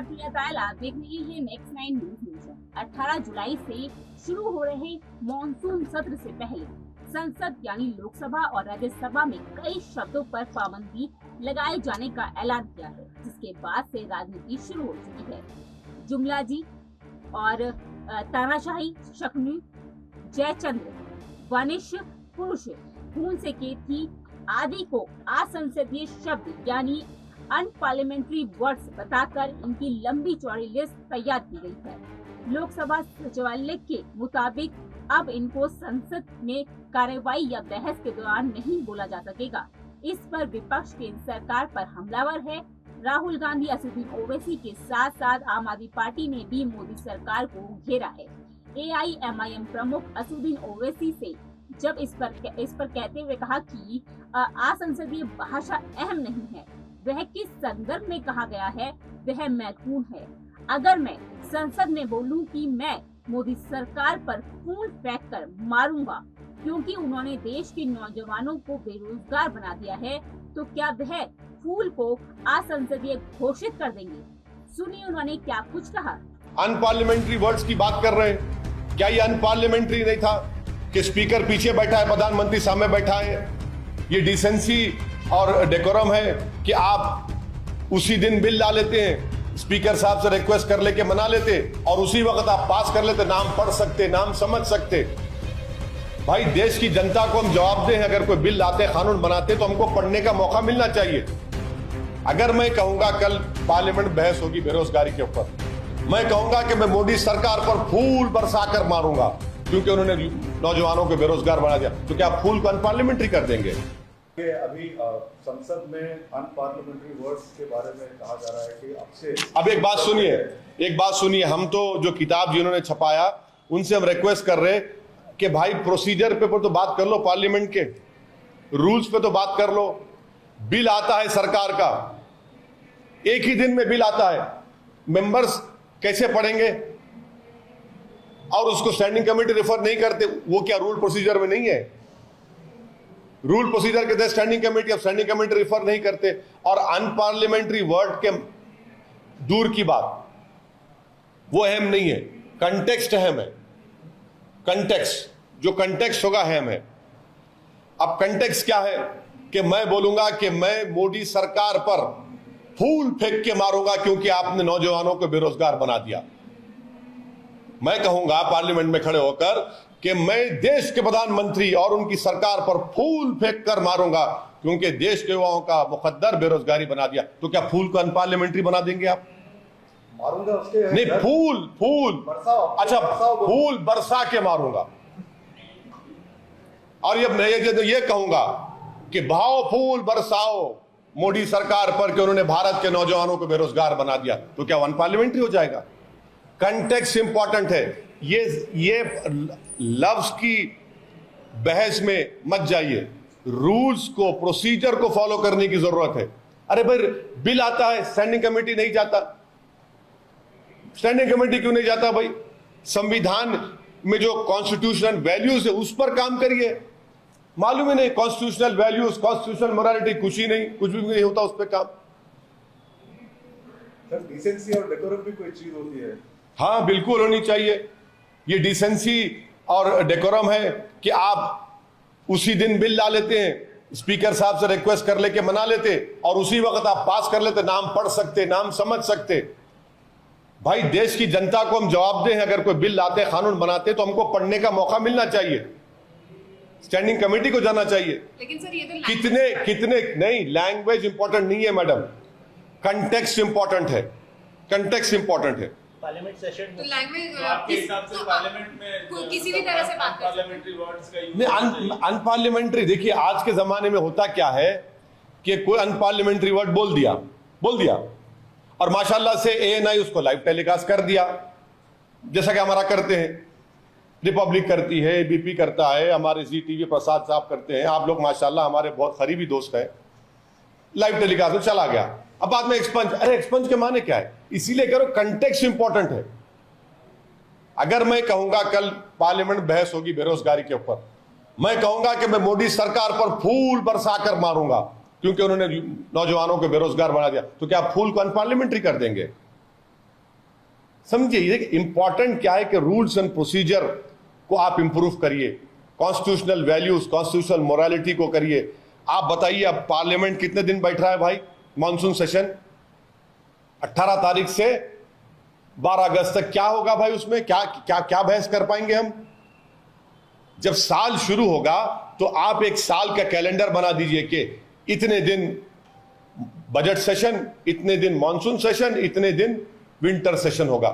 मैं प्रिया तायल, आप देख रही है नेक्स्ट 9 न्यूज। 18 जुलाई से शुरू हो रहे मॉनसून सत्र से पहले संसद यानी लोकसभा और राज्यसभा में कई शब्दों पर पाबंदी लगाए जाने का ऐलान किया है, जिसके बाद से राजनीति शुरू हो चुकी है। जुमलाजी और तानाशाही, शकुनी, जयचंद्र, वनिश, पुरुष, खून से केती आदि को असंसदीय शब्द यानी अनपार्लियामेंट्री वर्ड्स बताकर इनकी लंबी चौड़ी लिस्ट तैयार की गई है। लोकसभा सचिवालय के मुताबिक अब इनको संसद में कार्रवाई या बहस के दौरान नहीं बोला जा सकेगा। इस पर विपक्ष केंद्र सरकार पर हमलावर है। राहुल गांधी, असदुद्दीन ओवैसी के साथ साथ आम आदमी पार्टी ने भी मोदी सरकार को घेरा है। AIMIM प्रमुख असदुद्दीन ओवैसी से जब इस पर कहते हुए कहा कि असंसदीय भाषा अहम नहीं है, वह किस संदर्भ में कहा गया है वह महत्वपूर्ण है। अगर मैं संसद में बोलूं कि मैं मोदी सरकार पर फूल फेंक कर मारूंगा क्योंकि उन्होंने देश के नौजवानों को बेरोजगार बना दिया है, तो क्या वह फूल को असंसदीय घोषित कर देंगे? सुनिए उन्होंने क्या कुछ कहा। अनपार्लियामेंट्री वर्ड्स की बात कर रहे हैं, क्या ये अनपार्लियामेंट्री नहीं था कि स्पीकर पीछे बैठा है, प्रधानमंत्री सामने बैठा है? ये डिसेंसी और डेकोरम है कि आप उसी दिन बिल ला लेते हैं, स्पीकर साहब से रिक्वेस्ट कर लेके मना लेते और उसी वक्त आप पास कर लेते, नाम पढ़ सकते, नाम समझ सकते। भाई देश की जनता को हम जवाब दें, अगर कोई बिल लाते, कानून बनाते तो हमको पढ़ने का मौका मिलना चाहिए। अगर मैं कहूंगा कल पार्लियामेंट बहस होगी बेरोजगारी के ऊपर, मैं कहूंगा कि मैं मोदी सरकार पर फूल बरसाकर मारूंगा क्योंकि उन्होंने नौजवानों को बेरोजगार बना दिया, तो क्या फूल को अनपार्लियामेंट्री कर देंगे? अभी संसद में अनपार्लियामेंट्री वर्ड्स के बारे में कहा जा रहा है कि अब से। अब एक बात सुनिए, हम तो जो किताब जिन्होंने छपाया उनसे हम रिक्वेस्ट कर रहे कि भाई प्रोसीजर पे तो बात कर लो, पार्लियामेंट के रूल्स पे तो बात कर लो। बिल आता है सरकार का, एक ही दिन में बिल आता है, मेंबर्स कैसे पढ़ेंगे? और उसको स्टैंडिंग कमेटी रेफर नहीं करते, वो क्या रूल प्रोसीजर में नहीं है? रूल प्रोसीजर के तहत स्टैंडिंग कमेटी, अब स्टैंडिंग कमेटी रेफर नहीं करते। और अनपार्लियामेंट्री वर्ड के दूर की बात, वो अहम नहीं है, कंटेक्स्ट अहम है। कंटेक्स्ट, जो कंटेक्स्ट होगा अहम है। अब कंटेक्स्ट क्या है कि मैं बोलूंगा कि मैं मोदी सरकार पर फूल फेंक के मारूंगा क्योंकि आपने नौजवानों को बेरोजगार बना दिया। मैं कहूंगा पार्लियामेंट में खड़े होकर कि मैं देश के प्रधानमंत्री और उनकी सरकार पर फूल फेंक कर मारूंगा क्योंकि देश के युवाओं का मुकद्दर बेरोजगारी बना दिया। तो क्या फूल को अनपार्लियामेंट्री बना देंगे आप? मारूंगा उसके नहीं, फूल अच्छा, फूल बरसा के मारूंगा। और ये कहूंगा कि भाव फूल बरसाओ मोदी सरकार पर कि उन्होंने भारत के नौजवानों को बेरोजगार बना दिया, तो क्या अनपार्लियामेंट्री हो जाएगा? कंटेक्स्ट इंपॉर्टेंट है। ये लफ्ज की बहस में मत जाइए, रूल्स को, प्रोसीजर को फॉलो करने की जरूरत है। अरे भाई बिल आता है, स्टैंडिंग कमेटी नहीं जाता। स्टैंडिंग कमेटी क्यों नहीं जाता भाई? संविधान में जो कॉन्स्टिट्यूशनल वैल्यूज है उस पर काम करिए। मालूम ही नहीं कॉन्स्टिट्यूशनल वैल्यूज, कॉन्स्टिट्यूशनल मोरालिटी, कुछ भी नहीं होता उस पर काम। डिसेंसी और डेकोरम भी कोई चीज होती है। हाँ बिल्कुल होनी चाहिए। ये डिसेंसी और डेकोरम है कि आप उसी दिन बिल ला लेते हैं, स्पीकर साहब से रिक्वेस्ट कर लेके मना लेते और उसी वक्त आप पास कर लेते, नाम पढ़ सकते, नाम समझ सकते। भाई देश की जनता को हम जवाब दें, अगर कोई बिल लाते, कानून बनाते तो हमको पढ़ने का मौका मिलना चाहिए, स्टैंडिंग कमेटी को जाना चाहिए। लेकिन सर ये तो कितने नहीं, लैंग्वेज इंपॉर्टेंट नहीं है मैडम, कंटेक्स्ट इंपॉर्टेंट है। कंटेक्स्ट इंपॉर्टेंट है। पार्लियामेंट सेशन तो लैंग्वेज आपके हिसाब से पार्लियामेंट में किसी भी तरह से बात कर पार्लियामेंट्री वर्ड्स का यूज नहीं, अनपार्लियामेंट्री। देखिए आज के जमाने में होता क्या है कि कोई अनपार्लियामेंट्री वर्ड बोल दिया और माशाल्लाह से ANI उसको लाइव टेलीकास्ट कर दिया, जैसा कि हमारा करते हैं, रिपब्लिक करती है, ABP करता है, हमारे ZTV प्रसाद साहब करते हैं। आप लोग माशाल्लाह हमारे बहुत करीबी दोस्त हैं। लाइव टेलीकास्ट में चला गया, अब बाद में एक्सपंज। अरे एक्सपंज के माने क्या है? इसीलिए करो, कंटेक्स्ट इंपॉर्टेंट है। अगर मैं कहूंगा कल पार्लियामेंट बहस होगी बेरोजगारी के ऊपर, मैं कहूंगा कि मैं मोदी सरकार पर फूल बरसाकर मारूंगा क्योंकि उन्होंने नौजवानों को बेरोजगार बना दिया, तो क्या फूल को अनपार्लियामेंट्री कर देंगे? समझिए इंपॉर्टेंट क्या है कि रूल्स एंड प्रोसीजर को आप इंप्रूव करिए, कॉन्स्टिट्यूशनल वैल्यूज, कॉन्स्टिट्यूशनल मोरालिटी को करिए। आप बताइए अब पार्लियामेंट कितने दिन बैठ रहा है भाई? मॉनसून सेशन 18 तारीख से 12 अगस्त तक क्या होगा भाई? उसमें क्या क्या क्या बहस कर पाएंगे हम? जब साल शुरू होगा तो आप एक साल का कैलेंडर बना दीजिए कि इतने दिन बजट सेशन, इतने दिन मॉनसून सेशन, इतने दिन विंटर सेशन होगा।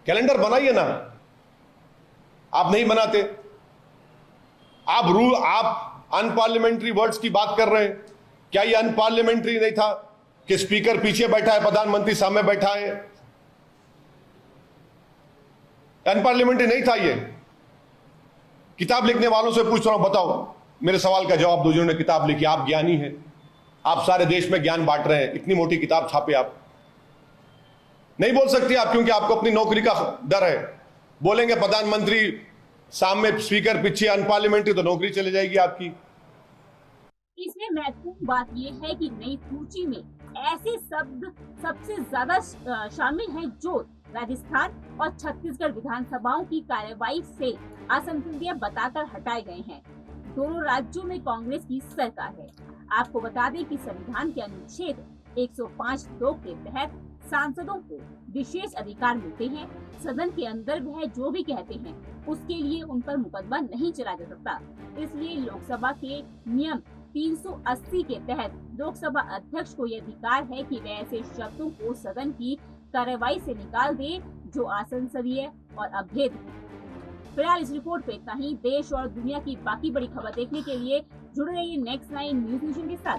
कैलेंडर बनाइए ना, आप नहीं बनाते। आप अनपार्लियामेंट्री वर्ड्स की बात कर रहे हैं। क्या ये अनपार्लियामेंट्री नहीं था कि स्पीकर पीछे बैठा है, प्रधानमंत्री सामने बैठा है? अनपार्लियामेंट्री नहीं था ये? किताब लिखने वालों से पूछ रहा हूं, बताओ, मेरे सवाल का जवाब दो जिन्होंने किताब लिखी। आप ज्ञानी हैं, आप सारे देश में ज्ञान बांट रहे हैं, इतनी मोटी किताब छापे आप। नहीं बोल सकते आप क्योंकि आपको अपनी नौकरी का डर है। बोलेंगे प्रधानमंत्री सामने, स्पीकर पीछे, अनपार्लियामेंट्री, तो नौकरी चली जाएगी आपकी। इसमें महत्वपूर्ण बात यह है कि नई सूची में ऐसे शब्द सबसे ज्यादा शामिल हैं जो राजस्थान और छत्तीसगढ़ विधानसभाओं की कार्यवाही से असंसदीय बताकर हटाए गए हैं। दोनों राज्यों में कांग्रेस की सरकार है। आपको बता दें कि संविधान के अनुच्छेद 105(2) के तहत सांसदों को विशेष अधिकार मिलते हैं। सदन के अंदर वह जो भी कहते हैं उसके लिए उन पर मुकदमा नहीं चला जा सकता। इसलिए लोकसभा के नियम 380 के तहत लोकसभा अध्यक्ष को यह अधिकार है कि वह ऐसे शब्दों को सदन की कार्यवाही से निकाल दे जो असंसदीय और अवैध हैं। फिलहाल इस रिपोर्ट पे इतना ही। देश और दुनिया की बाकी बड़ी खबर देखने के लिए जुड़े रहिए नेक्स्ट 9 न्यूज नेशन के साथ।